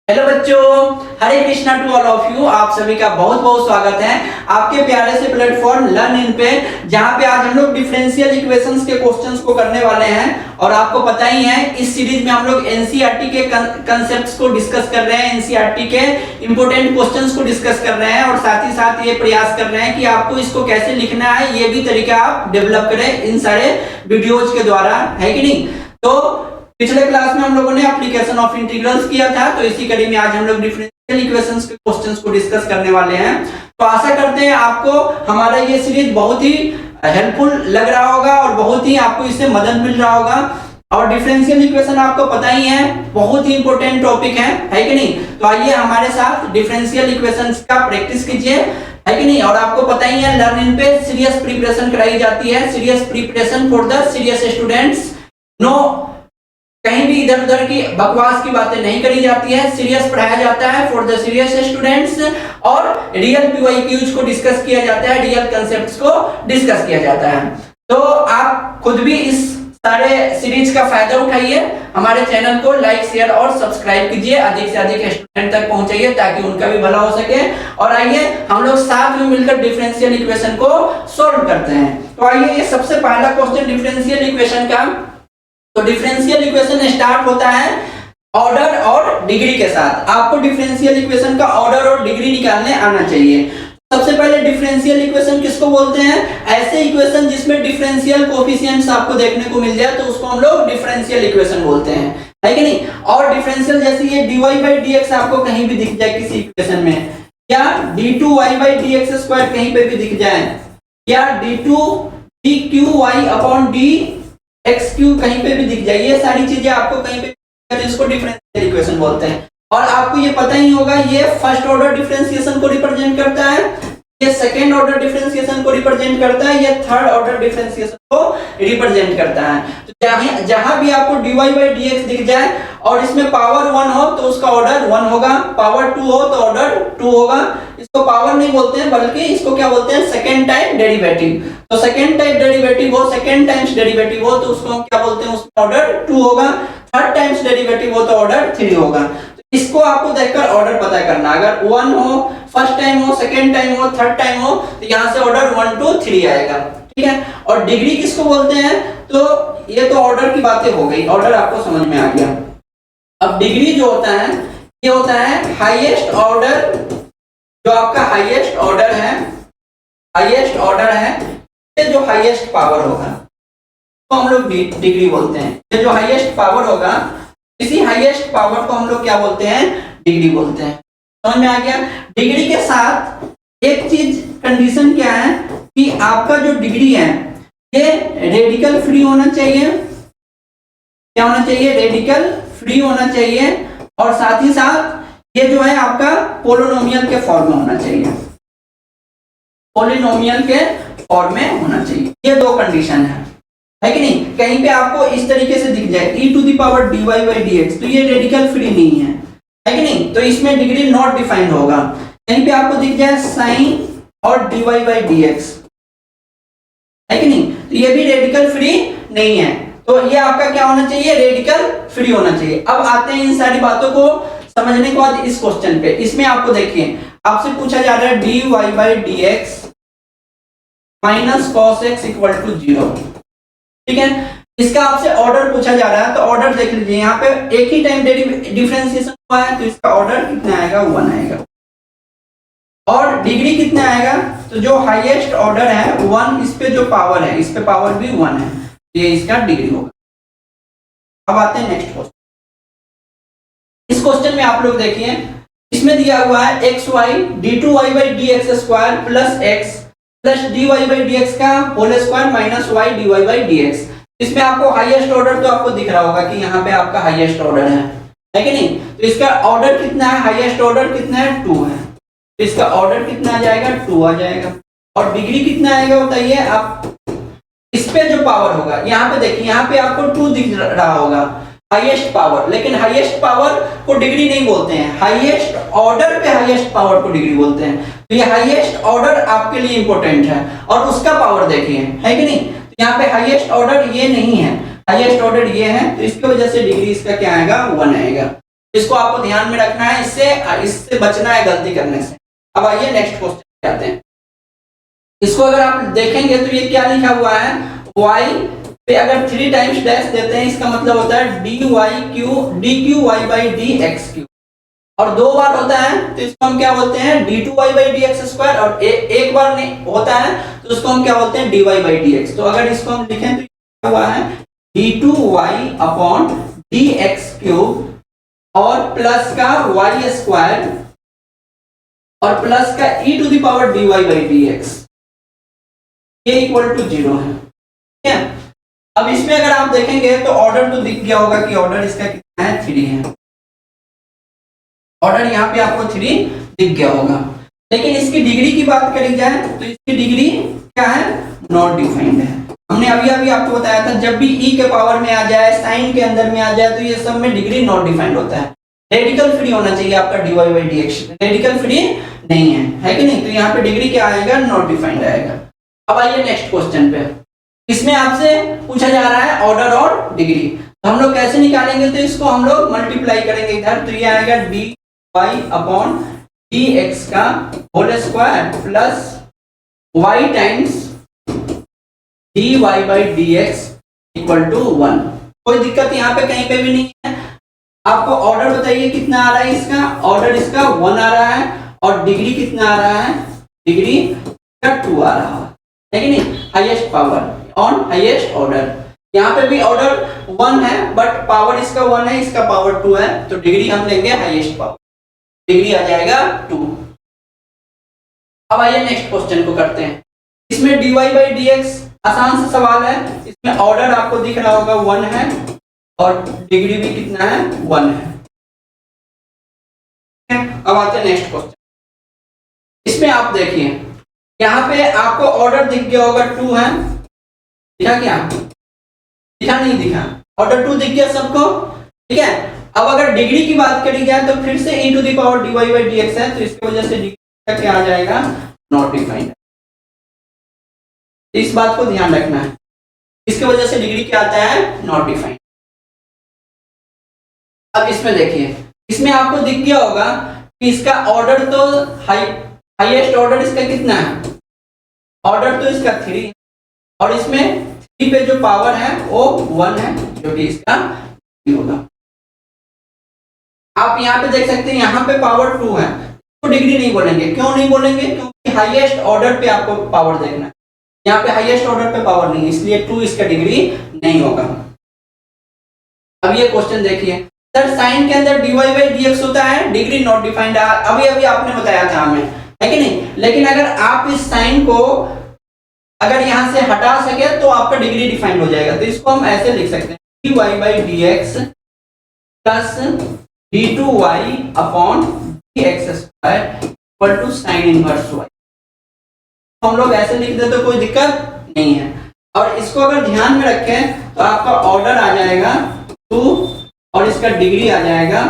Hello बच्चों, Hare Krishna to all of you. आप सभी का बहुत बहुत स्वागत है आपके प्यारे से प्लेटफॉर्म लर्न इन पे, जहां पे आज हम लोग डिफरेंशियल इक्वेशंस के क्वेश्चंस को करने वाले हैं। और आपको पता ही है इस सीरीज में हम लोग एनसीईआरटी के कंसेप्ट्स को डिस्कस कर रहे हैं, एनसीईआरटी के इंपॉर्टेंट क्वेश्चंस को डिस्कस कर रहे हैं और साथ ही साथ ये प्रयास कर रहे हैं कि आपको इसको कैसे लिखना है ये भी तरीका आप डेवलप करें इन सारे वीडियोज के द्वारा, है कि नहीं। तो पिछले क्लास में हम लोगों ने एप्लीकेशन ऑफ इंटीग्रल्स किया था, तो इसी कड़ी में आज हम लोग डिफरेंशियल इक्वेशंस के क्वेश्चंस को डिस्कस करने वाले हैं। तो आशा करते हैं आपको हमारा ये सीरीज बहुत ही हेल्पफुल लग रहा होगा और बहुत ही आपको इससे मदद मिल रहा होगा। और डिफरेंशियल इक्वेशन आपको पता ही है बहुत ही इंपॉर्टेंट टॉपिक है कि नहीं। तो आइए हमारे साथ डिफरेंशियल इक्वेशंस का प्रैक्टिस कीजिए, है कि नहीं। और आपको पता ही है लर्न इन पे सीरियस प्रिपरेशन कराई जाती है, serious preparation for the serious students. No कहीं भी इधर उधर की बकवास की बातें नहीं करी जाती है, सीरियस पढ़ाया जाता है फॉर द सीरियस स्टूडेंट्स। और रियल पीवाईक्यूज को डिस्कस किया जाता है, रियल कांसेप्ट्स को डिस्कस किया जाता है। तो आप खुद भी इस सारे सीरीज का फायदा उठाइए, हमारे चैनल को लाइक शेयर और सब्सक्राइब कीजिए, अधिक से अधिक स्टूडेंट तक पहुंचाइए ताकि उनका भी भला हो सके। और आइए हम लोग साथ में मिलकर डिफरेंशियल इक्वेशन को सॉल्व करते हैं। तो आइए ये सबसे पहला क्वेश्चन डिफरेंशियल इक्वेशन का। तो डिफरेंशियल इक्वेशन स्टार्ट होता है ऑर्डर और डिग्री के साथ। आपको डिफरेंशियल इक्वेशन का ऑर्डर और डिग्री निकालने आना चाहिए। सबसे पहले डिफरेंशियल इक्वेशन किसको बोलते हैं? ऐसे इक्वेशन जिसमें डिफरेंशियल कोएफिशिएंट्स आपको देखने को मिल जाए तो उसको हम लोग डिफरेंशियल इक्वेशन बोलते हैं, है कि नहीं। और डिफरेंशियल जैसे ये dy/dx आपको कहीं भी दिख जाए किसी इक्वेशन में, या d2y/dx² कहीं पे भी दिख जाए, या d2dqy/dx³ कहीं पे भी दिख जाए, ये सारी चीजें आपको कहीं पे, इसको डिफरेंशियल इक्वेशन बोलते हैं। और आपको ये पता ही होगा ये फर्स्ट ऑर्डर डिफरेंशिएशन को रिप्रेजेंट करता है, ये सेकंड ऑर्डर डिफरेंशिएशन को रिप्रेजेंट करता है, ये थर्ड ऑर्डर डिफरेंशिएशन को रिप्रेजेंट करता है। तो जहां भी आपको dy/dx दिख जाए और इसमें पावर 1 हो तो उसका ऑर्डर 1 होगा, पावर 2 हो तो ऑर्डर 2 होगा। इसको पावर नहीं बोलते हैं बल्कि इसको क्या बोलते हैं? Second time derivative. तो सेकंड टाइम डेरिवेटिव हो, सेकंड टाइम्स डेरिवेटिव हो तो उसको हम क्या बोलते हैं? उसका ऑर्डर 2 होगा। थर्ड टाइम्स डेरिवेटिव हो तो ऑर्डर 3 होगा। इसको आपको देखकर ऑर्डर पता करना, अगर 1 हो, फर्स्ट टाइम हो, सेकंड टाइम हो, थर्ड टाइम हो तो यहां से ऑर्डर 1 2 3 आएगा, ठीक है। और डिग्री किसको बोलते हैं? तो ये तो ऑर्डर की बातें हो गई, ऑर्डर आपको समझ में आ गया। अब डिग्री जो होता है ये होता है हाईएस्ट ऑर्डर, जो आपका हाईएस्ट ऑर्डर है, हाईएस्ट ऑर्डर है, ये जो हाईएस्ट पावर होगा तो हम लोग डिग्री बोलते हैं। ये जो हाईएस्ट पावर होगा इसी हाईएस्ट पावर को हम लोग क्या बोलते हैं? डिग्री बोलते हैं। समझ में आ गया। डिग्री के साथ एक चीज कंडीशन क्या है कि आपका जो डिग्री है ये रेडिकल फ्री होना चाहिए। क्या होना चाहिए? रेडिकल फ्री होना चाहिए। और साथ ही साथ ये जो है आपका पोलिनोमियल के फॉर्म में होना चाहिए, पोलिनोमियल के फॉर्म में होना चाहिए। ये दो कंडीशन है कि नहीं। कहीं पे आपको इस तरीके से दिख जाए e⁻dy/dx तो ये रेडिकल फ्री नहीं है कि नहीं, तो इसमें डिग्री नॉट डिफाइंड होगा। कहीं पे आपको दिख जाए sin और dy/dx, है कि नहीं, तो ये भी रेडिकल फ्री नहीं है। तो ये आपका क्या होना चाहिए? रेडिकल फ्री होना चाहिए। अब आते हैं इन सारी बातों को समझने के बाद इस क्वेश्चन पे। इसमें आपको देखिए आपसे पूछा जा रहा है dy/dx - cos x = 0, ठीक है। इसका आपसे ऑर्डर पूछा जा रहा है तो ऑर्डर देख लीजिए, यहाँ पे एक ही टाइम डिफरेंशिएशन हुआ है तो इसका ऑर्डर कितना आएगा? 1 आएगा। और डिग्री कितना आएगा? तो जो हाईएस्ट ऑर्डर है 1, इस पे जो पावर है इस पे पावर भी 1 है, ये इसका डिग्री होगा। अब आते हैं नेक्स्ट क्वेश्चन। इस क्वेश्चन में आप लोग देखिए इसमें दिया हुआ है xy d2y/dx² + x + dy/dx का होल स्क्वायर - y dy/dx। इसमें आपको हाईएस्ट ऑर्डर तो आपको दिख रहा होगा कि यहाँ पे आपका हाईएस्ट ऑर्डर है कि नहीं। तो इसका ऑर्डर कितना है? हाईएस्ट ऑर्डर कितना है? 2 है। तो इसका ऑर्डर कितना आ जाएगा? 2 आ जाएगा। और डिग्री कितना आएगा बताइए आप? इस पे जो पावर होगा यहाँ पे देखिए, यहाँ पे आपको 2 दिख रहा होगा हाईएस्ट पावर, लेकिन हाईएस्ट पावर को डिग्री नहीं बोलते हैं, हाईएस्ट ऑर्डर पे हाईएस्ट पावर को डिग्री बोलते हैं। तो ये हाईएस्ट ऑर्डर आपके लिए इंपॉर्टेंट है और उसका पावर देखिए, है कि नहीं। तो यहाँ पे हाईएस्ट ऑर्डर ये नहीं है, हाईएस्ट ऑर्डर ये है, तो इसकी वजह से डिग्री इसका क्या आएगा? 1 आएगा। इसको आपको ध्यान में रखना है, इससे बचना है गलती करने से। अब आइए नेक्स्ट क्वेश्चन पे आते हैं। इसको अगर आप देखेंगे तो ये क्या लिखा हुआ है, y पे अगर 3 टाइम्स डैश देते हैं इसका मतलब होता है dqy/dx3, और 2 बार होता है तो इसको हम क्या बोलते हैं d2y/dx2, और एक बार नहीं होता है तो उसको हम क्या बोलते हैं dy/dx। तो अगर इसको हम लिखें तो क्या हुआ है d2y/dx3 और प्लस का y² और प्लस का e⁻dy/dx, ये इक्वल टू 0 है। ठीक है, अब इसमें अगर आप देखेंगे तो ऑर्डर तो दिख गया होगा कि ऑर्डर इसका कितना है, 3 है। ऑर्डर यहाँ पे आपको 3 दिख गया होगा, लेकिन इसकी डिग्री की बात करी जाए तो इसकी डिग्री क्या है, नॉट डिफाइंड है। हमने अभी आपको बताया था जब भी e के पावर में आ जाए, साइन के अंदर में आ जाए तो ये सब में डिग्री नॉट डिफाइंड होता है। रेडिकल फ्री होना चाहिए आपका dy/dx, रेडिकल फ्री नहीं है कि नहीं, तो यहाँ पे डिग्री क्या आएगा, नॉट डिफाइंड आएगा। अब आइए नेक्स्ट क्वेश्चन पे। इसमें आपसे पूछा जा रहा है ऑर्डर और डिग्री, तो हम लोग कैसे निकालेंगे, तो इसको हम लोग मल्टीप्लाई करेंगे इधर, तो ये आएगा dy/dx का whole square plus y times dy/dx equal to 1। कोई दिक्कत यहाँ पे कहीं पे भी नहीं है। आपको ऑर्डर बताइए कितना आ रहा है इसका, ऑर्डर इसका 1 आ रहा है, और डिग्री कितना आ रहा है, डिग्री का 2 आ रहा है कि नहीं, highest power on highest order. यहाँ पे भी ऑर्डर 1 है बट पावर इसका 1 है, इसका पावर 2 है, तो डिग्री हम लेंगे हाईएस्ट पावर, डिग्री आ जाएगा 2। अब आइए नेक्स्ट क्वेश्चन को करते हैं। इसमें dy/dx आसान सा सवाल है, इसमें ऑर्डर आपको दिख रहा होगा 1 है और डिग्री भी कितना है, 1 है। अब आते हैं नेक्स्ट क्वेश्चन। इसमें आप देखिए यहाँ पे आपको ऑर्डर दिख गया होगा 2 है, दिखा क्या, दिखा नहीं दिखा, ऑर्डर 2 दिख गया सबको, ठीक है। अब अगर डिग्री की बात करी जाए तो फिर से e⁻dy/dx है, तो इसकी वजह से डिग्री का क्या आ जाएगा, नॉट डिफाइंड। इस बात को ध्यान रखना है, इसकी वजह से डिग्री क्या आता है, नॉट डिफाइंड। अब इसमें देखिए, इसमें आपको दिख गया होगा कि इसका ऑर्डर तो हाईएस्ट ऑर्डर इसका कितना है, ऑर्डर तो इसका 3 है, और इसमें 3 पे जो पावर है वो 1 है, जो कि इसका होगा। आप यहाँ पे देख सकते हैं यहाँ पे पावर 2 है, तो डिग्री नहीं बोलेंगे। क्यों नहीं बोलेंगे, क्योंकि हाईएस्ट ऑर्डर पे आपको पावर देखना है, यहाँ पे हाईएस्ट ऑर्डर पे पावर नहीं, इसलिए 2 इसका डिग्री नहीं होगा। अब ये क्वेश्चन देखिए, सर साइन के अंदर dy/dx होता है, डिग्री नॉट डिफाइंड, अभी आपने बताया था हमें, है कि नहीं। लेकिन अगर आप इस साइन को अगर यहां से हटा सके तो आपका डिग्री डिफाइंड हो जाएगा, तो इसको हम ऐसे लिख सकते हैं dy/dx plus d2y/dx² equal to sine inverse y। हम लोग ऐसे लिख दे तो कोई दिक्कत नहीं है। और इसको अगर ध्यान में रखें तो आपका ऑर्डर आ जाएगा 2 और इसका डिग्री आ जाएगा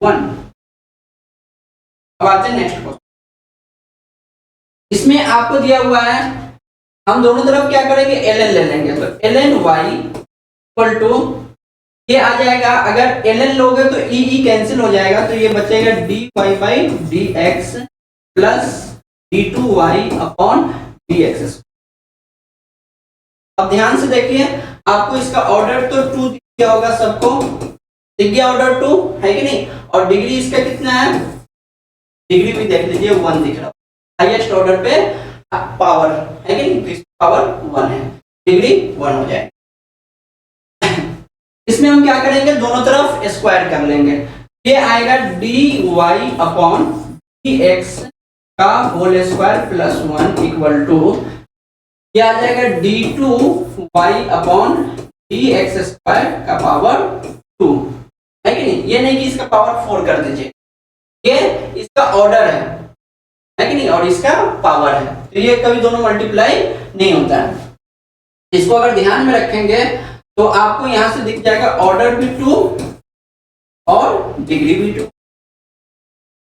1। अब आते हैं नेक्स्ट क्वेश्चन। इसमें आपको दिया हुआ है, हम दोनों तरफ क्या करेंगे, ln ले लेंगे, तो ln y इक्वल टू ये आ जाएगा, अगर ln लोगे तो e कैंसिल हो जाएगा, तो ये बचेगा dy/dx प्लस d2y/dx। अब ध्यान से देखिए, आपको इसका ऑर्डर तो 2 दिख गया होगा, सबको दिख गया ऑर्डर 2, है कि नहीं, और डिग्री इसका कितना है, डिग्री भी देख लीजिए 1 दिख रहा है, हाईएस्ट ऑर्डर पे पावर है कि नहीं, तो पावर 1 है, डिग्री 1 हो जाएगा। इसमें हम क्या करेंगे, दोनों तरफ स्क्वायर कर लेंगे, ये आएगा dy/dx का whole square plus 1 equal to ये आ जाएगा d2y/dx² का पावर 2, है कि नहीं। ये नहीं कि इसका पावर 4 कर दीजिए, ये इसका ऑर्डर है कि नहीं, और इसका पावर है, तो ये कभी दोनों मल्टीप्लाई नहीं होता है। इसको अगर ध्यान में रखेंगे तो आपको यहां से दिख जाएगा ऑर्डर भी 2 और डिग्री भी 2,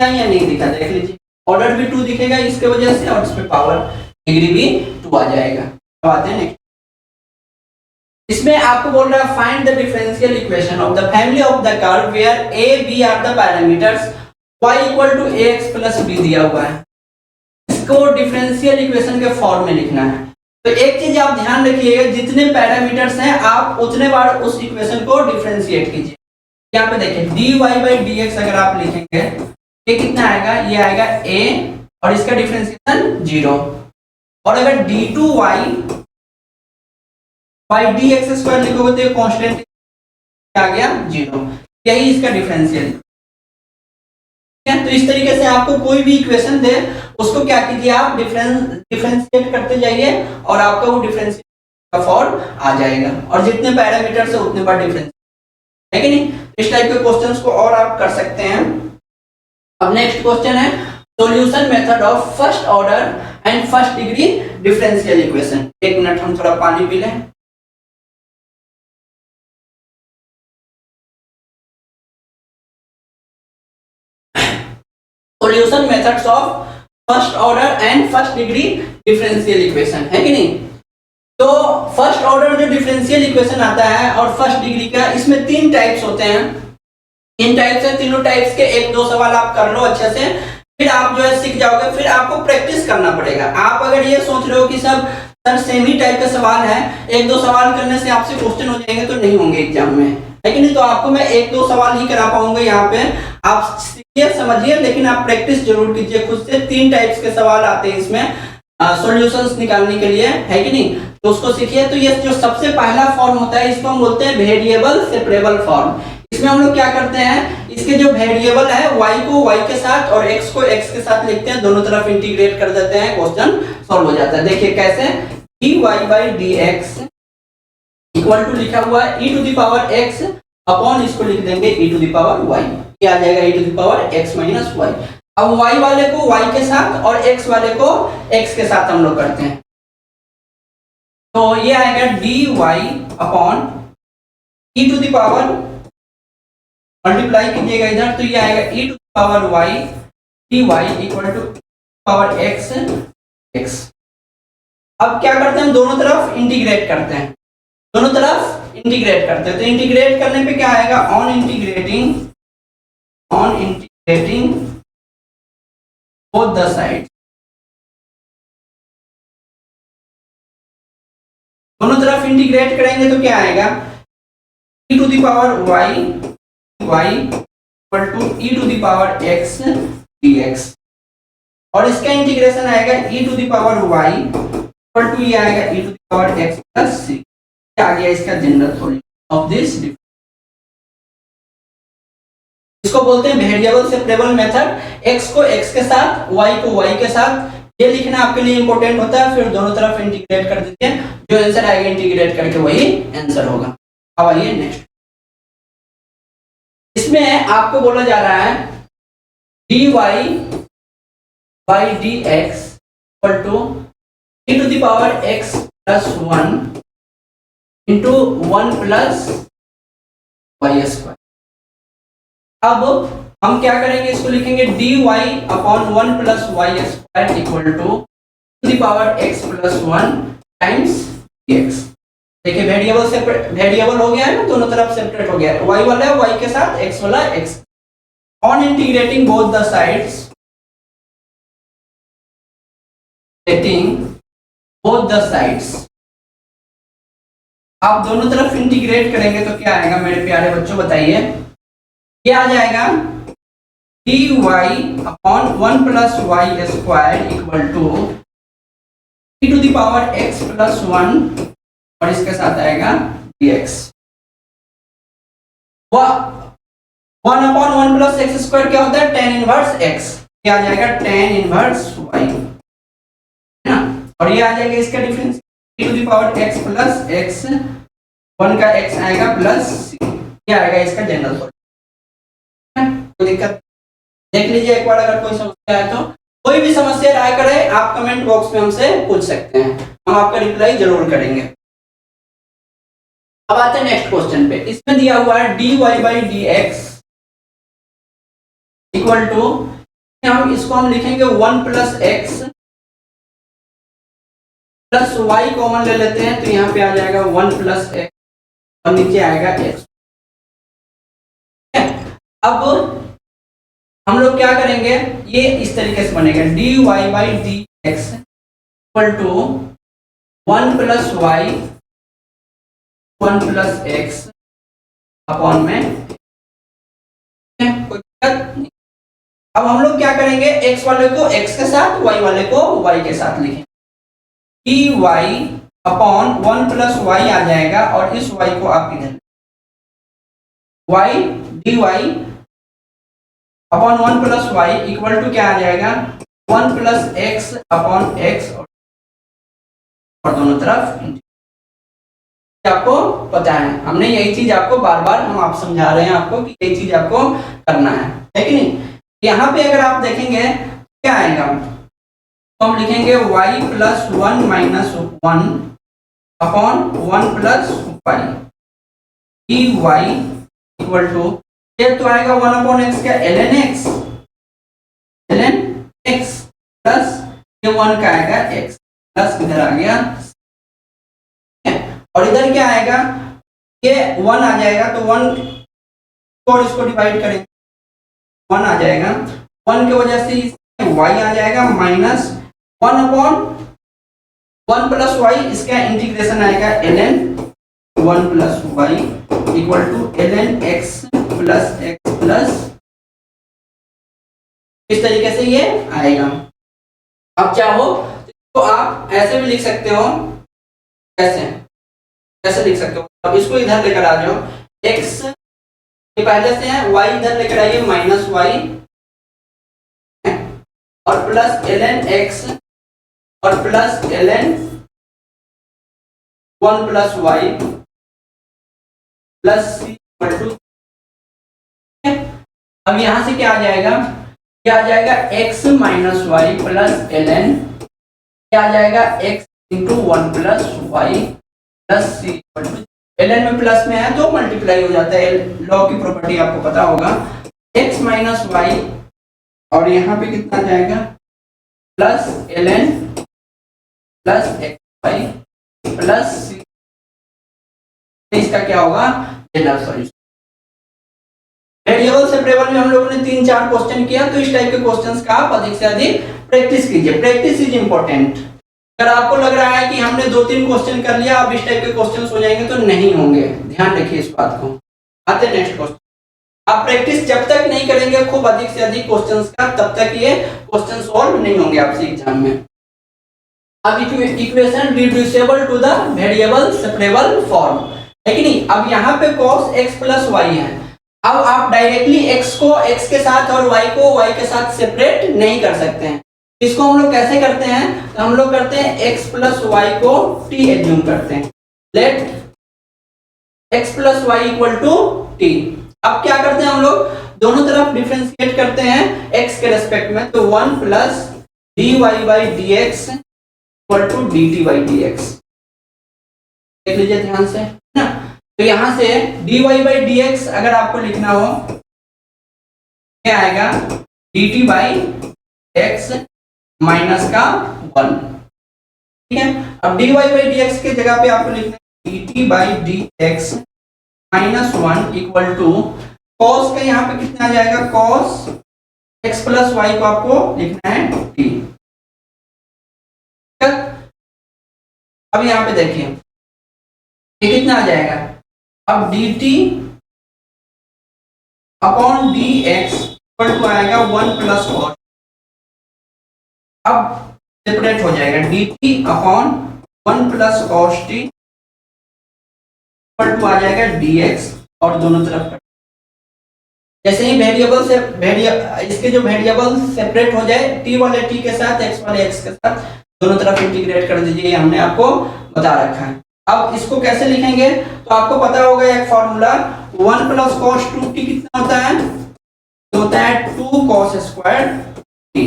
या नहीं दिखा, देख लीजिए, ऑर्डर भी 2 दिखेगा इसके वजह से, और इसमें पावर डिग्री भी 2 आ जाएगा। अब आते हैं नेक्स्ट। इसमें आपको बोल रहा है find the differential equation of the family of the curve where a b are the parameters y equal to ax plus b दिया हुआ है। इसको डिफरेंशियल इक्वेशन के फॉर्म में लिखना है। तो एक चीज आप ध्यान रखिएगा, जितने पैरामीटर्स हैं आप उतने बार उस इक्वेशन को डिफरेंशिएट कीजिए। यहाँ पे देखिए dy बाई dx अगर आप लिखेंगे ये कितना आएगा, ये आएगा a और इसका डिफरेंशिएशन 0। और अगर d2y बाई dx स्क्वायर लिखोगे तो ये कांस्टेंट आ गया 0। यही इसका डिफरेंशियल है। तो इस तरीके से आपको कोई भी इक्वेशन दे उसको क्या कीजिए, आप डिफरेंशिएट करते जाइए और आपका वो डिफरेंशियल का फॉर्म आ जाएगा। और जितने पैरामीटर से उतने बार डिफरेंस है कि नहीं। इस टाइप के क्वेश्चंस को और आप कर सकते हैं। अब नेक्स्ट क्वेश्चन है solution method of first order and first degree differential equation. एक मिनट हम थोड़ा पानी पी लें। Solution methods of first order and first degree differential equation है कि नहीं। तो फर्स्ट ऑर्डर जो डिफरेंशियल इक्वेशन आता है और फर्स्ट डिग्री का, इसमें 3 टाइप्स होते हैं। इन टाइप से तीनों टाइप्स के 1-2 सवाल आप कर लो अच्छे से, फिर आप जो है सीख जाओगे। फिर आपको प्रैक्टिस करना पड़ेगा। आप अगर ये सोच रहे हो कि सर सेम ही टाइप का सवाल है, 1-2 सवाल करने से आपसे क्वेश्चन हो जाएंगे, तो नहीं होंगे एग्जाम में, है कि नहीं। तो आपको मैं 1-2 सवाल ही करा पाऊंगा यहाँ पे। आप सीखिए समझिए, लेकिन आप प्रैक्टिस जरूर कीजिए खुद से। 3 टाइप्स के सवाल आते हैं इसमें सॉल्यूशंस निकालने के लिए, है कि नहीं। तो उसको सीखिए। तो ये जो सबसे पहला फॉर्म होता है इसको हम बोलते हैं वेरिएबल सेपरेबल फॉर्म। इसमें हम लोग क्या करते हैं, इसके जो वेरिएबल है y को y के साथ और x को x के साथ लिखते हैं, दोनों तरफ इंटीग्रेट कर देते हैं, क्वेश्चन सॉल्व हो जाता है। देखिए कैसे, dy by dx equal to लिखा हुआ है e to the power x upon इसको लिख देंगे e to the power y। ये आ जाएगा e to the power x minus y। अब y वाले को y के साथ और x वाले को x के साथ हम लोग करते हैं। तो ये आएगा dy upon e to the power, multiply कीजिएगा इधर, तो ये आएगा e to the power y dy equal to power x। अब क्या करते हैं, हम दोनों तरफ इंटीग्रेट करते हैं, दोनों तरफ इंटीग्रेट करते हैं। तो इंटीग्रेट करने पे क्या आएगा, on integrating both the side, दोनों तरफ इंटीग्रेट करेंगे तो क्या आएगा, e to the power y equal to e to the power x dx। और इसका इंटीग्रेशन आएगा e to the power y equal to, ये आएगा e to the power x plus c। आ गया इसका जनरल सॉल्यूशन ऑफ दिस। इसको बोलते हैं वेरिएबल सेपरेबल मेथड। x को x के साथ, y को y के साथ, ये लिखना आपके लिए इंपॉर्टेंट होता है। फिर दोनों तरफ इंटीग्रेट कर दीजिए, जो आंसर आएगा इंटीग्रेट करके वही आंसर होगा। अब आइए नेक्स्ट, इसमें आपको बोला जा रहा है dy by dx equal to e to the power x plus 1 into 1 plus y square. अब हम क्या करेंगे, इसको लिखेंगे dy upon 1 plus y square equal to the power x plus 1 times dx। देखिए वेरिएबल हो गया है ना, दोनों तरफ सेपरेट हो गया है, y वाला y के साथ, x वाला x। On integrating both the sides, आप दोनों तरफ इंटीग्रेट करेंगे तो क्या आएगा मेरे प्यारे बच्चों, बताइए। ये आ जाएगा dy upon 1 plus y square equal to e to the power x plus 1 और इसके साथ आएगा dx। 1 upon 1 plus x square क्या होता है, tan इनवर्स x। क्या आ जाएगा, tan इनवर्स y, है ना। और ये आ जाएगा इसका difference e to the power x plus x, 1 का x आएगा प्लस c। ये आएगा इसका जनरल सॉल्यूशन। कोई दिक्कत देख लीजिए एक बार, अगर कोई समस्या है तो कोई भी समस्या आया करे आप कमेंट बॉक्स में हमसे पूछ सकते हैं, हम आपका रिप्लाई जरूर करेंगे। अब आते हैं नेक्स्ट क्वेश्चन पे। इसमें दिया हुआ है dy by dx equal to, हम इसको हम लिखेंगे 1 plus x plus y common ले लेते हैं, तो यहाँ पे आ जाएगा 1 प्लस x और नीचे आएगा x। अब हम लोग क्या करेंगे, ये इस तरीके से बनेगा dy by d x equal to 1 plus y 1 plus x upon में, कोई दिक्कत नहीं। अब हम लोग क्या करेंगे, x वाले को x के साथ, y वाले को y के साथ लिखेंगे। dy अपॉन 1 प्लस वाई आ जाएगा और इस y को आप इधर y dy upon 1 plus y equal to क्या आ जाएगा 1 प्लस एक्स अपॉन एक्स और दोनों तरफ। आपको पता है, हमने यही चीज आपको बार बार आप समझा रहे हैं आपको कि यही चीज आपको करना है कि नहीं। यहाँ पे अगर आप देखेंगे क्या आएगा, तो हम लिखेंगे y plus 1 minus 1 upon 1 plus y d y equal to, ये तो आएगा 1 अपॉन एक्स क्या ln x प्लस ये 1 का आएगा x प्लस इधर आ गया, और इधर क्या आएगा, ये 1 आ जाएगा तो 1 और इसको डिवाइड करेंगे 1 आ जाएगा, 1 की वजह से y आ जाएगा माइनस 1 अपॉन 1 प्लस वाई, इसका इंटीग्रेशन आएगा ln 1 plus y equal to ln x plus x plus, इस तरीके से ये आएगा। अब चाहो तो आप ऐसे भी लिख सकते हो, कैसे लिख सकते हो, अब इसको इधर लेकर आ जाओ, x ये पहले से है, y इधर लेकर आइए माइनस वाई और प्लस ln x और plus ln 1 plus y plus c equal to, अब यहां से क्या आ जाएगा, क्या आ जाएगा x minus y plus ln, क्या आ जाएगा x into 1 plus y plus c equal to, ln में प्लस में है तो मल्टीप्लाई हो जाता है, लॉ की प्रॉपर्टी आपको पता होगा, x माइनस वाई और यहाँ पे कितना जाएगा plus ln plus x y plus c, इसका क्या होगा जनरल सॉल्यूशन। वेरिएबल सेपरेबल में हम लोगों ने 3-4 क्वेश्चन किया, तो इस टाइप के क्वेश्चंस का आप अधिक से अधिक प्रैक्टिस कीजिए, प्रैक्टिस इज इंपॉर्टेंट। अगर आपको लग रहा है कि हमने 2-3 क्वेश्चन कर लिया, अब इस टाइप के क्वेश्चंस हो जाएंगे, तो नहीं होंगे, ध्यान रखिए इस बात को। आते नेक्स्ट क्वेश्चन, आप प्रैक्टिस जब तक नहीं करेंगे खूब अधिक से अधिक क्वेश्चंस का, तब तक ये क्वेश्चन सॉल्व नहीं होंगे आपसे एग्जाम में। अब equation reducible to the variable separable form है कि नहीं। अब यहाँ पे cos x प्लस वाई है, अब आप डायरेक्टली x को x के साथ और y को y के साथ सेपरेट नहीं कर सकते हैं। इसको हम लोग कैसे करते हैं, तो हम लोग करते हैं x प्लस वाई को t एज्यूम करते हैं, let x plus y equal to t। अब क्या करते हैं हम लोग, दोनों तरफ डिफरेंशिएट करते हैं x के रेस्पेक्ट में, तो 1 plus dy by dx equal to dt by dx, देख लीजिए ध्यान से ना। तो यहां से dy बाई dx अगर आपको लिखना हो, क्या आएगा dt बाई x माइनस का 1, ठीक है। अब dy बाई dx के जगह पे आपको लिखना है dt by dx minus 1 equal to cos का यहाँ पे कितना आ जाएगा, cos x प्लस वाई को आपको लिखना है t। अब यहाँ पे देखिए ये कितना आ जाएगा, अब dt upon dx equal to आएगा 1 प्लस cos, अब सेपरेट हो जाएगा dt upon 1 plus cos t equal to आ जाएगा dx और दोनों तरफ जैसे ही वेरिएबल से इसके जो वेरिएबल सेपरेट हो जाए, t वाले t के साथ x वाले x के साथ दोनों तरफ इंटीग्रेट कर दीजिए, ये हमने आपको बता रखा है। अब इसको कैसे लिखेंगे, तो आपको पता होगा एक फॉर्मूला 1 प्लस cos 2t कितना होता है, तो होता है 2 cos स्क्वायर t।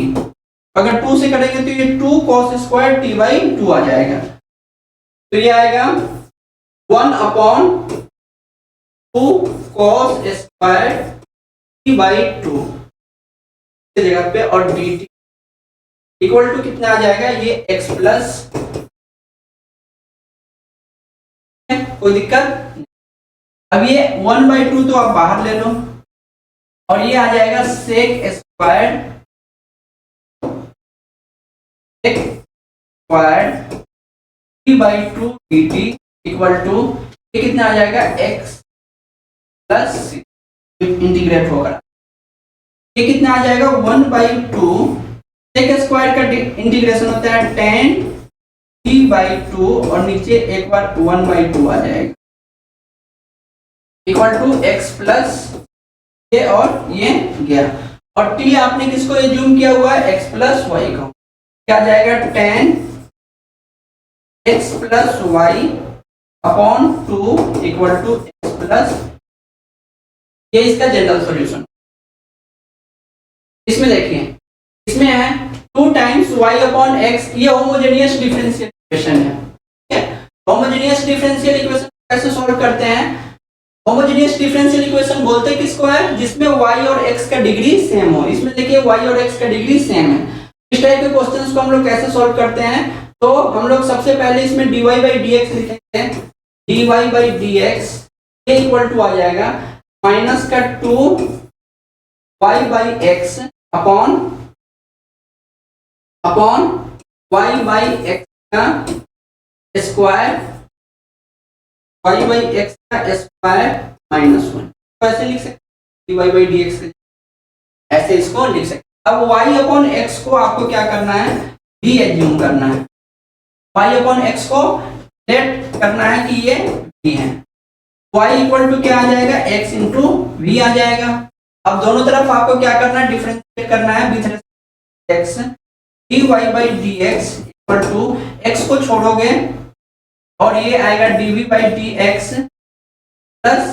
अगर 2 से करेंगे तो ये 2 cos स्क्वायर t बाई 2 आ जाएगा, तो ये आएगा 1 upon 2 cos square t by 2 की जगह पे, और dt इक्वल टू कितना आ जाएगा, ये x प्लस, कोई दिक्कत। अब ये 1/2 तो आप बाहर ले लो और ये आ जाएगा sec square t/2 dt equal to ये कितना आ जाएगा x प्लस इंटीग्रेट होगा, ये कितना आ जाएगा 1/2 सेक स्क्वायर का इंटीग्रेशन होता है tan t/2 और नीचे एक बार 1/2 आ जाएगा इक्वल टू x प्लस ये और ये गया और t आपने किसको एज्यूम किया हुआ है x प्लस y को, क्या जाएगा tan x plus y upon 2 equal to x plus, ये इसका जनरल सॉल्यूशन। इसमें देखिए इसमें है 2 टाइम्स y अपॉन x, ये होमोजेनियस डिफरेंशियल इक्वेशन है, ठीक है। होमोजेनियस डिफरेंशियल इक्वेशन कैसे सॉल्व करते हैं? होमोजेनियस डिफरेंशियल इक्वेशन बोलते किसको है? जिसमें y और x का डिग्री सेम हो। इसमें देखिए y और x का डिग्री सेम है। इस टाइप के क्वेश्चंस को हम लोग कैसे सॉल्व करते हैं? तो हम लोग सबसे पहले इसमें dy by dx लिखेंगे, dy by dx ये इक्वल टू आ जाएगा माइनस का 2 y by x upon y by x का स्क्वायर, y by x का स्क्वायर माइनस 1, तो ऐसे लिख सकते dy by dx, ऐसे इसको लिख सकते। अब y अपॉन x को आपको क्या करना है? v एज्यूम करना है। y अपॉन x को लेट करना है कि ये v है। y इक्वल टू क्या आ जाएगा? x इंटू v आ जाएगा। अब दोनों तरफ आपको क्या करना है? डिफरेंशिएट करना है with respect x, dy by dx equal to x को छोड़ोगे और ये आएगा dv by dx plus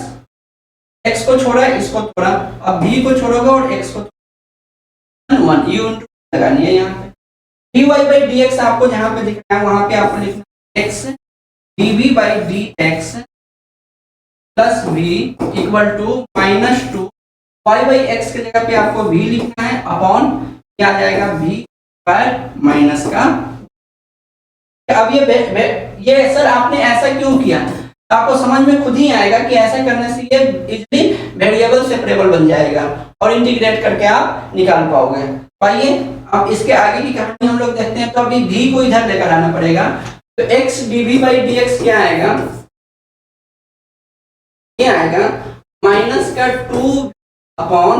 x को छोड़ा इसको छोड़ा, अब v को छोड़ोगे और x को 1 u इंटू लगानी है यहाँ पे, dy by dx आपको जहां पे दिखना है वहां पे आपको लिखना है x dv by dx plus v equal to minus 2 y by x के जगह पे आपको v लिखना है अपॉन क्या आ जाएगा v स्क्वायर माइनस का। अब ये सर आपने ऐसा क्यों किया? तो आपको समझ में खुद ही आएगा कि ऐसा करने से ये इजीली वेरिएबल सेपरेबल बन जाएगा और इंटीग्रेट करके आप निकाल पाओगे। तो आइए अब इसके आगे की कहानी हम लोग देखते हैं। तो अभी v को इधर लेकर आना पड़ेगा, तो x dv by dx क्या आएगा? ये आएगा माइनस का 2 अपॉन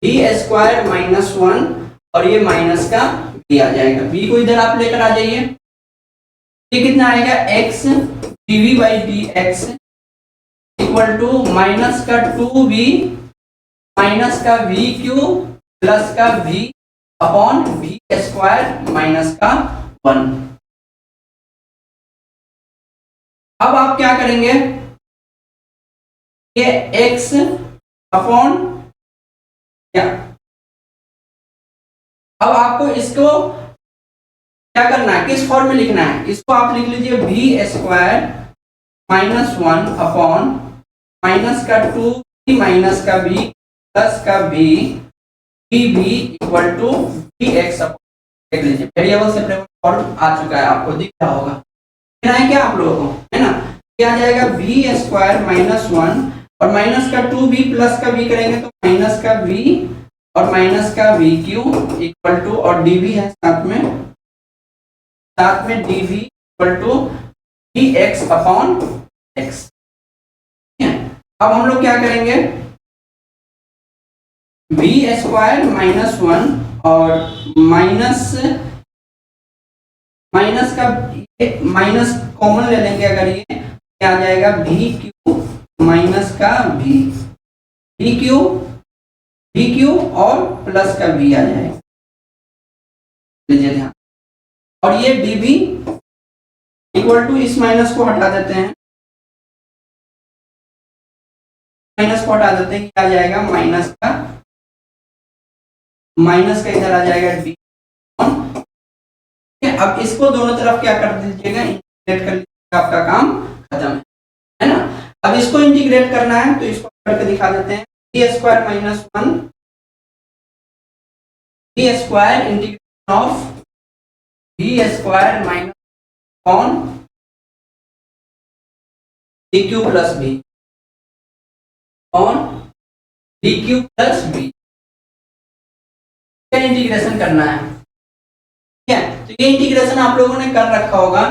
v स्क्वायर माइनस 1 और ये माइनस का v आ जाएगा। v को इधर आप लेकर आ जाइए, ये कितना आएगा? x dv by dx equal to minus का 2v माइनस का v क्यूब प्लस का v upon v square minus का 1। अब आप क्या करेंगे? ये x अपॉन क्या, अब आपको इसको क्या करना है? किस फॉर्म में लिखना है? इसको आप लिख लीजिए v square minus 1 upon minus का 2 माइनस का v प्लस का v dv equal to dx upon, देख लीजिए वेरिएबल सेपरेबल फॉर्म आ चुका है, आपको दिख रहा होगा। लिखना है क्या आप लोगों को, है ना? क्या आ जाएगा? v स्क्वायर माइनस 1 और माइनस का 2v प्लस का v करेंगे तो माइनस का v और माइनस का v क्यूब इक्वल टू और dv है साथ में dv equal to dx upon x। अब हम लोग क्या करेंगे? v स्क्वायर माइनस 1 और माइनस का माइनस कॉमन ले लेंगे, अगर ये क्या आ जाएगा? v क्यूब माइनस का v क्यूब और प्लस का v आ जाएगा, लीजिए ध्यान। और ये dv इक्वल टू इस माइनस को हटा देते हैं, क्या आ जाएगा? माइनस का इधर आ जाएगा d। अब इसको दोनों तरफ क्या कर दीजिएगा? इंटीग्रेट कर लीजिएगा, आपका काम खत्म है ना? अब इसको इंटीग्रेट करना है तो इसको करके दिखा देते हैं। v square minus 1 v square integration of v square minus upon d cube plus v, upon d cube plus b, क्या इंटीग्रेशन करना है, ठीक है। तो ये इंटीग्रेशन आप लोगों ने कर रखा होगा,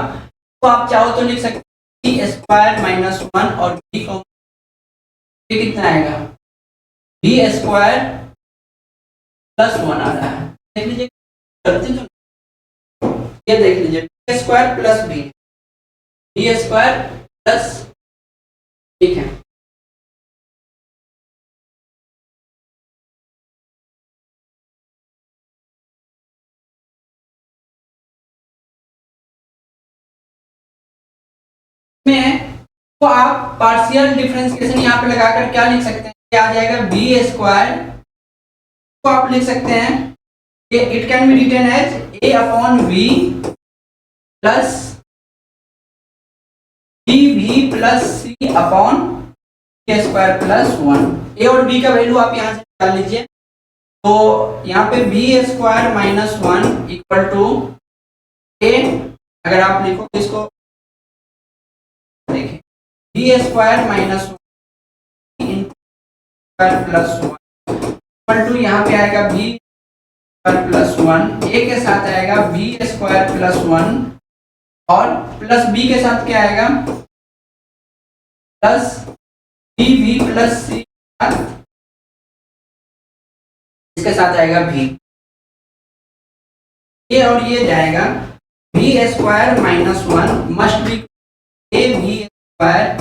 तो आप चाहो तो लिख सकते हैं बी स्क्वायर माइनस वन और बी को ये कितना आएगा, बी स्क्वायर प्लस वन आ रहा है, देख लीजिए करते तो ये देख लीजिए b square plus b square plus, ठीक है। में तो आप पार्शियल डिफरेंशिएशन यहाँ पे लगाकर क्या लिख सकते हैं, क्या आ जाएगा बी स्क्वायर, तो आप लिख सकते हैं ये it can be written as a upon b plus b v plus c upon के स्क्वायर प्लस वन। ए और बी का वैल्यू आप यहाँ से निकाल लीजिए, तो यहाँ पे b square minus one equal to a, अगर आप लिखो तो इसको देखिए b square minus one square plus one equal to यहाँ पे आएगा b square plus one, a के साथ आएगा बी स्क्वायर प्लस वन और प्लस बी के साथ क्या आएगा plus b v plus c, इसके साथ आएगा भी, ये और ये जाएगा b square minus one must be a b square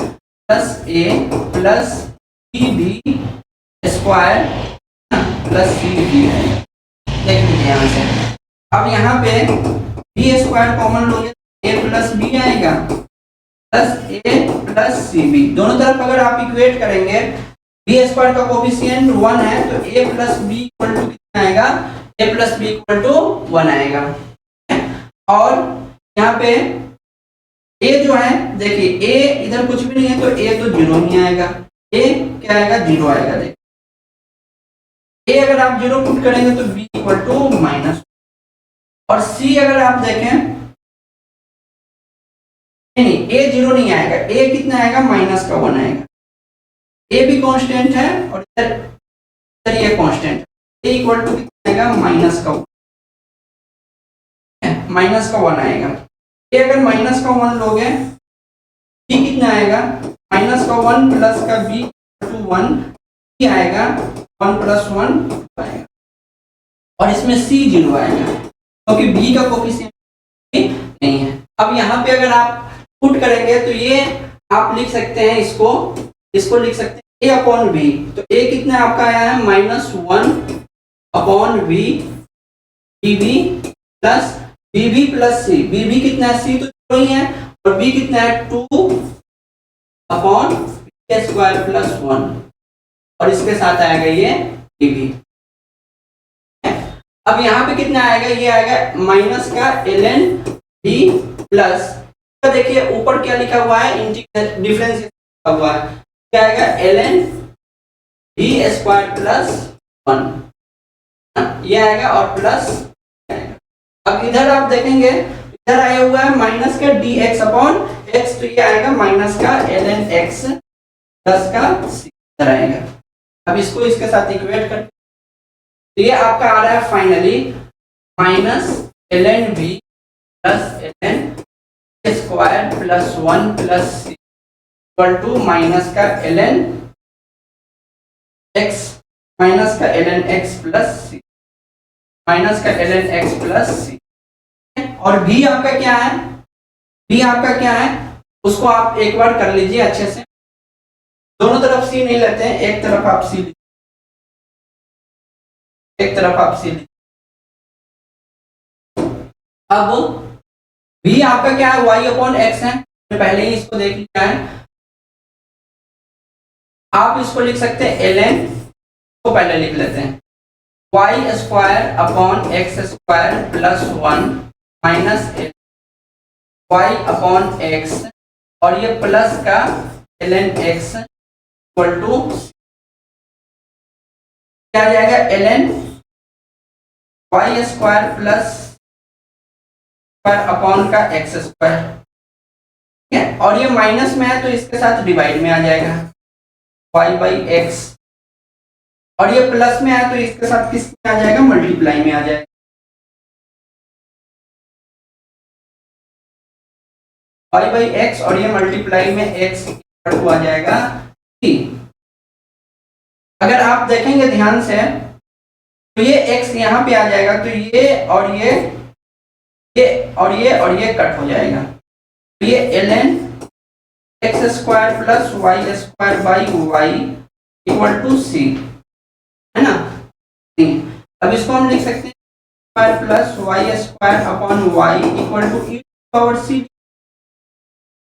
plus a plus b b square plus c b, देख लीजिए यहाँ से। अब यहाँ पे बी स्क्वायर कॉमन लोगे ए प्लस बी आएगा plus a plus c b, दोनों तरफ अगर आप इक्वेट करेंगे बी स्क्वायर का कोफिशिएंट वन है तो a plus b equal to कितना आएगा, a plus b equal to one आएगा। और यहाँ पे ए जो है देखिए ए इधर कुछ भी नहीं है तो ए तो जीरो नहीं आएगा, ए क्या आएगा जीरो आएगा, देखिए ए अगर आप जीरो पुट करेंगे तो बी इक्वल टू माइनस, और सी अगर आप देखें नहीं ए जीरो नहीं आएगा, ए कितना आएगा माइनस का वन आएगा, ए भी कांस्टेंट है और इधर ये कांस्टेंट है, ए इक्वल टू कितना आएगा माइनस का वन, माइनस का वन आएगा। ए अगर माइनस का वन लोगे बी कितना आएगा माइनस का वन प्लस का बी टू वन, बी आएगा वन प्लस वन आएगा, और इसमें सी जीरो आएगा क्योंकि बी का कोफिशिएंट नहीं है। अब यहाँ पे अगर आप पुट करेंगे तो ये आप लिख सकते हैं इसको लिख सकते हैं ए अपॉन बी, तो ए कितना आपका आया है minus one upon b b b plus b b plus c, b b कितना है सी तो जीरो ही है और बी कितना है two upon b square plus one, और इसके साथ आएगा ये बी बी। अब यहाँ पे कितना आएगा, ये आएगा माइनस का ln b प्लस, तो देखिए ऊपर क्या लिखा हुआ है डिफरेंस लिखा हुआ है, क्या आएगा ln b square plus one, ये आएगा और प्लस आएगा। अब इधर आप देखेंगे इधर आया हुआ है माइनस का dx अपॉन x, तो ये आएगा माइनस का ln x प्लस का c इधर आएगा। अब इसको इसके साथ इक्वेट कर, तो ये आपका आ रहा है finally minus ln b plus ln square plus one plus c equal to minus का ln x माइनस का ln x plus c, minus का ln x प्लस सी। और b आपका क्या है, b आपका क्या है उसको आप एक बार कर लीजिए अच्छे से, दोनों तरफ c नहीं लेते हैं, एक तरफ आप c, एक तरफ आप c। अब b आपका क्या है y अपॉन x है, पहले ही इसको देख लिया है, आप इसको लिख सकते हैं ln को पहले लिख लेते हैं y square upon x square plus one minus y upon x, और ये प्लस का ln x इक्वल टू क्या आ जाएगा ln y square plus upon का x स्क्वायर, ठीक है, और ये माइनस में है तो इसके साथ डिवाइड में आ जाएगा y बाई एक्स, और ये प्लस में आया तो इसके साथ किस में आ जाएगा, मल्टीप्लाई में आ जाएगा। y बाई एक्स और ये मल्टीप्लाई में x इक्वल आ जाएगा t। अगर आप देखेंगे ध्यान से तो ये x यहाँ पे आ जाएगा, तो ये और ये कट हो जाएगा। तो ये ln x square plus y square by y equal to c, है ना। अब इसको हम लिख सकते हैं square plus y square upon y equal to e power c,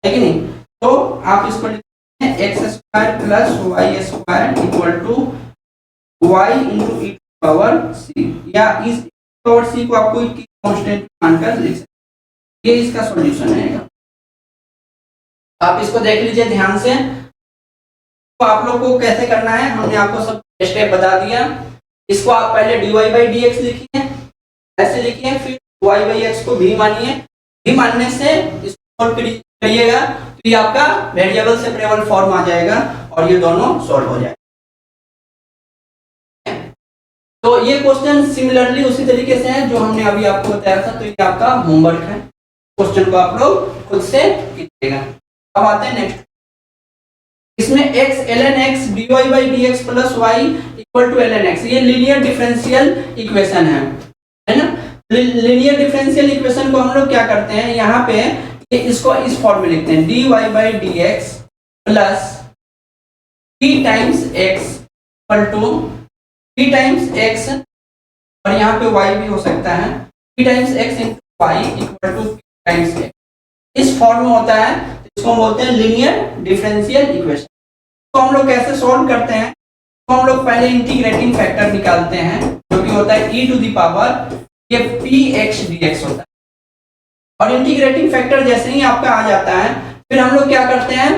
है कि नहीं। तो आप इसको लिखते हैं x square plus y square equal to y into e power c, या इस पावर सी को आपको कांस्टेंट मानकर लिख सकते हैं। ये इसका सॉल्यूशन रहेगा। आप इसको देख लीजिए ध्यान से। तो आप लोग को कैसे करना है हमने आपको सब स्टेप बता दिया। इसको आप पहले dy बाई डी एक्स लिखिए, ऐसे लिखिए, फिर y बाई एक्स को भी मानिए, भी मानने से इसको सॉल्व करिएगा तो ये आपका वेरिएबल सेपरेबल फॉर्म आ जाएगा और ये दोनों सॉल्व हो जाएगा। तो ये क्वेश्चन सिमिलरली उसी तरीके से है जो हमने अभी आपको बताया था। तो ये आपका होमवर्क है, क्वेश्चन को आप लोग खुद से कीजिएगा। अब आते हैं नेक्स्ट। इसमें x ln x dy by dx plus y equal to ln x, ये लीनियर डिफरेंशियल इक्वेशन है ना। लीनियर डिफरेंशियल इक्वेशन को हम लोग क्या करते हैं, यहाँ पे इसको इस फॉर्म में लिखते हैं dy by dx plus t times x equal to t times x, और यहाँ पे y भी हो सकता है, t times x into y equal to t times x। इस फॉर्म में होता है, इसको हम बोलते हैं लीनियर डिफरेंशियल इक्वेशन। तो हम लोग कैसे सॉल्व करते हैं, तो हम लोग पहले इंटीग्रेटिंग फैक्टर निकालते हैं जो कि होता है e टू द पावर ये px dx होता है। और इंटीग्रेटिंग फैक्टर जैसे ही आपका आ जाता है फिर हम लोग क्या करते हैं,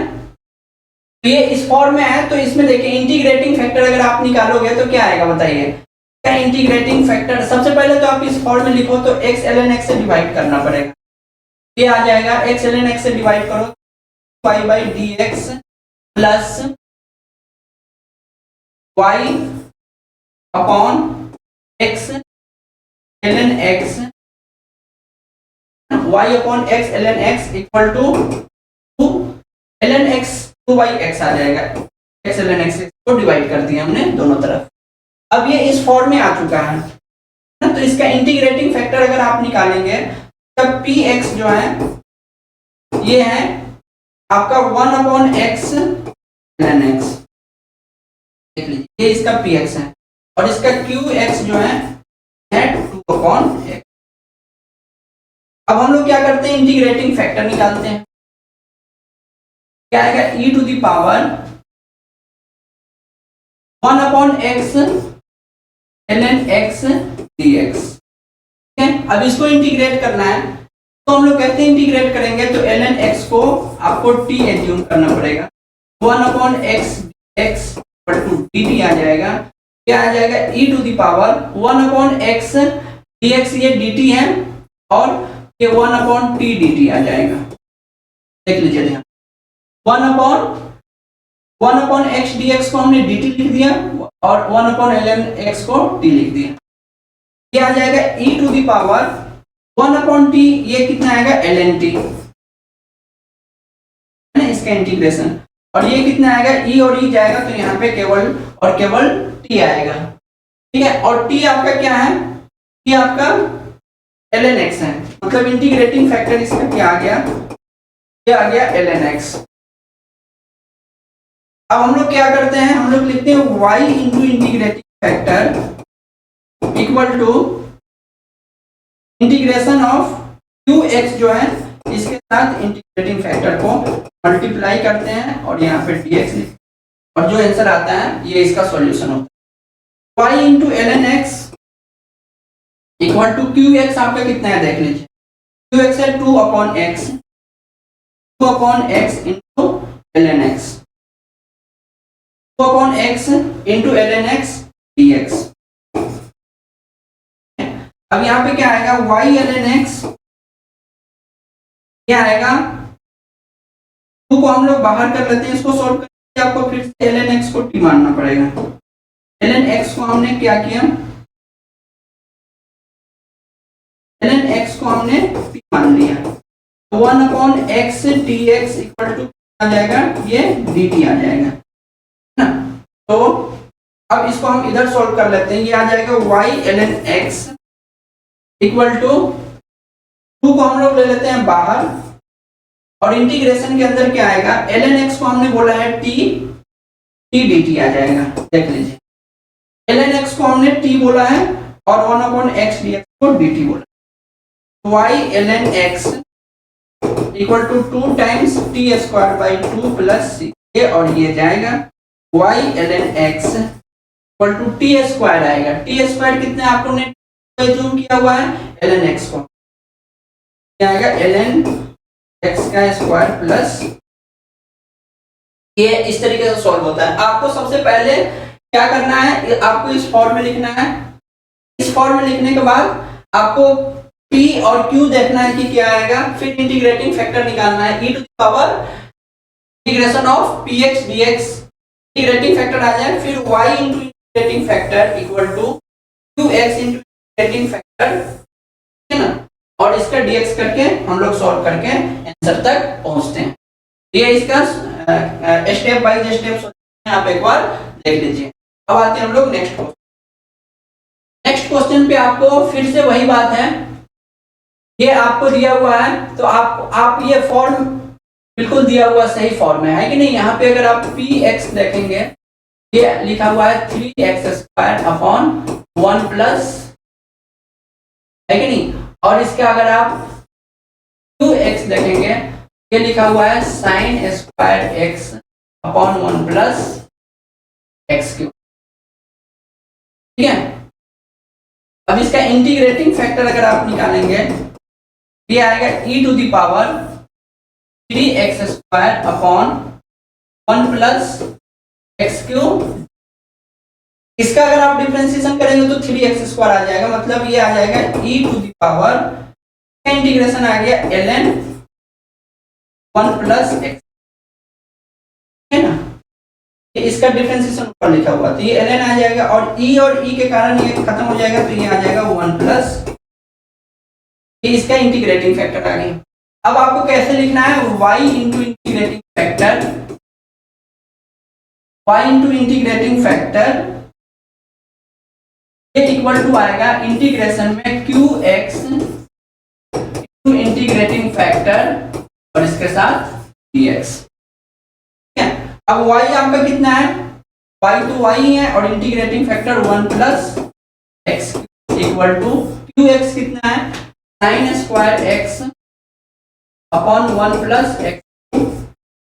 तो ये इस फॉर्म में है तो इसमें देखिए इंटीग्रेटिंग फैक्टर अगर आप निकालोगे तो क्या आएगा बताइए। क्या इंटीग्रेटिंग फैक्टर, सबसे पहले तो आप इस फॉर्म में लिखो तो x ln x से डिवाइड करना पड़ेगा। ये आ जाएगा x ln x से डिवाइड करो y by d x plus y upon x ln x, y upon x ln x equal to ln x 2/x आ जाएगा। x ln x को डिवाइड कर दिया हमने दोनों तरफ। अब ये इस फॉर्म में आ चुका है ना, तो इसका इंटीग्रेटिंग फैक्टर अगर आप निकालेंगे तब px जो है ये है आपका 1 अपॉन x ln x, देख लीजिए ये इसका px है, और इसका qx जो है 2 अपॉन x। अब हम लोग क्या करते हैं, इंटीग्रेटिंग फैक्टर निकालते हैं। क्या आएगा, e to the power 1 upon x ln x dx। ठीक है, अब इसको इंटीग्रेट करना है तो हम लोग कहते हैं इंटीग्रेट करेंगे तो ln x को आपको t एज्यूम करना पड़ेगा। 1 upon x dx to dt आ जाएगा। क्या आ जाएगा, e to the power 1 upon x dx, ये dt है, और ये 1 अपॉन t dt आ जाएगा। देख लीजिए ध्यान, 1 अपॉन x dx को हमने dt लिख दिया और 1 अपॉन ln x को t लिख दिया। ये आ जाएगा e to the power 1 upon t, ये कितना आएगा ln t, है ना, इसका इंटीग्रेशन। और ये कितना आएगा, e और e जाएगा तो यहाँ पे केवल और केवल t आएगा। ठीक है, और t आपका क्या है, t आपका ln x है, मतलब इंटीग्रेटिंग फैक्टर इसका क्या आ गया, ये आ गया ln x। अब हम लोग क्या करते हैं, हम लोग लिखते हैं y into integrating factor equal to integration of qx जो है इसके साथ इंटीग्रेटिंग फैक्टर को मल्टीप्लाई करते हैं और यहाँ पे dx लिखते हैं, और जो आंसर आता है ये इसका सॉल्यूशन होता है। y into ln x equal to qx आपका कितना है देख लीजिए, qx है 2 upon x, 2 upon x into ln x, 2 upon x into ln x dx। अब यहाँ पे क्या आएगा, y ln x, क्या आएगा, 2 को हम लोग बाहर कर लेते हैं, इसको सॉल्व करते आपको फिर से ln x को t मानना पड़ेगा। ln x को हमने क्या किया, ln x को हमने t मान लिया। 1/x dx इक्वल टू आ जाएगा, ये dt आ जाएगा ना। तो अब इसको हम इधर सॉल्व कर लेते हैं। ये आ जाएगा y ln x equal to 2 को हम लोग ले लेते हैं बाहर, और इंटीग्रेशन के अंदर क्या आएगा, ln x को हमने बोला है t dt आ जाएगा। देख लीजिए, ln x को हमने t बोला है और 1/x dx को dt बोला। y ln x equal to 2 times t square by 2 plus c, ये और ये जाएगा। y ln x equal to t square आएगा। t स्क्वायर कितने आपको ने जूम किया हुआ है, ln x को क्या आएगा, ln x का स्क्वायर प्लस, ये इस तरीके से सॉल्व होता है। आपको सबसे पहले क्या करना है, आपको इस फॉर्म में लिखना है। इस फॉर्म में लिखने के बाद आपको p और q देखना है कि क्या आएगा, फिर इंटीग्रेटिंग फैक्टर निकालना है, e to the power integration of px dx, integrating factor आ जाए, फिर y into integrating factor equal to qx into integrating factor, ठीक है ना, और इसका dx करके हम लोग सॉल्व करके आंसर तक पहुंचते हैं। ये इसका स्टेप बाय स्टेप आप एक बार देख लीजिए। अब आते हैं हम लोग नेक्स्ट क्वेश्चन। नेक्स्ट क्वेश्चन पे आपको फिर से वही बात है, ये आपको दिया हुआ है तो आप ये फॉर्म बिल्कुल दिया हुआ सही फॉर्म है कि नहीं। यहाँ पे अगर आप px देखेंगे, ये लिखा हुआ है 3x स्क्वायर अपॉन 1 प्लस, है कि नहीं, और इसका अगर आप qx देखेंगे, ये लिखा हुआ है sine square x upon 1 plus x cube, ठीक है। अब इसका इंटीग्रेटिंग फैक्टर अगर आप निकालेंगे, ये आएगा e to the power 3x square upon 1 plus x cube. इसका अगर आप डिफरेंशिएशन करेंगे तो 3x स्क्वायर आ जाएगा, मतलब ये आ जाएगा e to the power, integration आ गया ln 1 प्लस x, है ना। इसका डिफरेंशिएशन ऊपर लिखा हुआ, तो ये ln आ जाएगा, और e के कारण ये खत्म हो जाएगा, तो ये आ जाएगा 1 प्लस, इसका इंटीग्रेटिंग फैक्टर आ गया। अब आपको कैसे लिखना है, y into integrating factor, y into integrating factor ये इक्वल टू आएगा इंटीग्रेशन में qx इंटू इंटीग्रेटिंग फैक्टर और इसके साथ dx, ठीक है। अब y आपका कितना है, y तो y है और integrating factor 1 plus x equal to qx कितना है, sine square x upon 1 plus x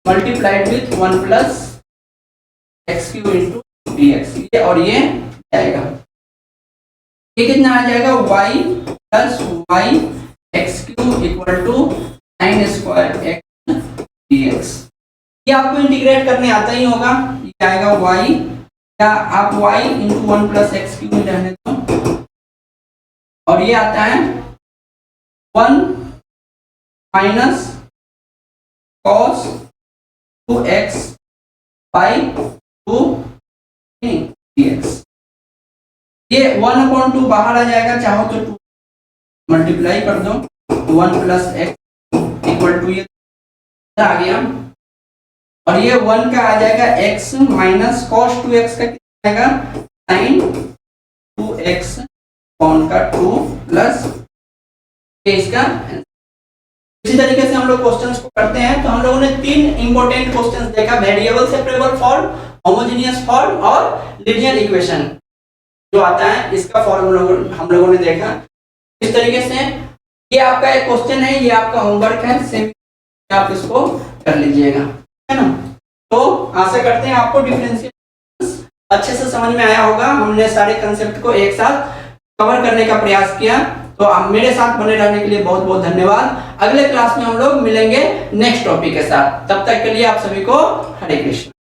multiplied with 1 plus x q into dx, ये और ये आएगा। ये कितना आ जाएगा, y plus y x q equal to sine square x dx। ये आपको इंटीग्रेट करने आता ही होगा, ये आएगा y, या आप y into 1 plus x Q में रहने दो, और ये आता है 1 minus cos 2x by 2 dx। ये 1/2 बाहर आ जाएगा, चाहो तो 2 मल्टीप्लाई कर दो, 1 प्लस एक्स इक्वल टू ये आ गया, और ये 1 का आ जाएगा x माइनस कॉस 2x का कितना आएगा, साइन 2x अपॉन का 2 प्लस, ये इसका। इसी तरीके से हम लोग क्वेश्चंस को करते हैं। तो हम लोगों ने 3 इंपॉर्टेंट क्वेश्चंस देखा, variable separable form, homogeneous form और लीनियर इक्वेशन जो आता है, इसका फॉर्म हम लोगों ने देखा। इस तरीके से ये आपका एक क्वेश्चन है, ये आपका होमवर्क है, सेम आप इसको कर लीजिएगा, है ना। तो आशा करते हैं आपको डिफरेंशियल अच्छे से समझ में आया होगा। हमने सारे कंसेप्ट को एक साथ कवर करने का प्रयास किया। तो आप मेरे साथ बने रहने के लिए बहुत बहुत धन्यवाद। अगले क्लास में हम लोग मिलेंगे नेक्स्ट टॉपिक के साथ। तब तक के लिए आप सभी को हरे कृष्ण।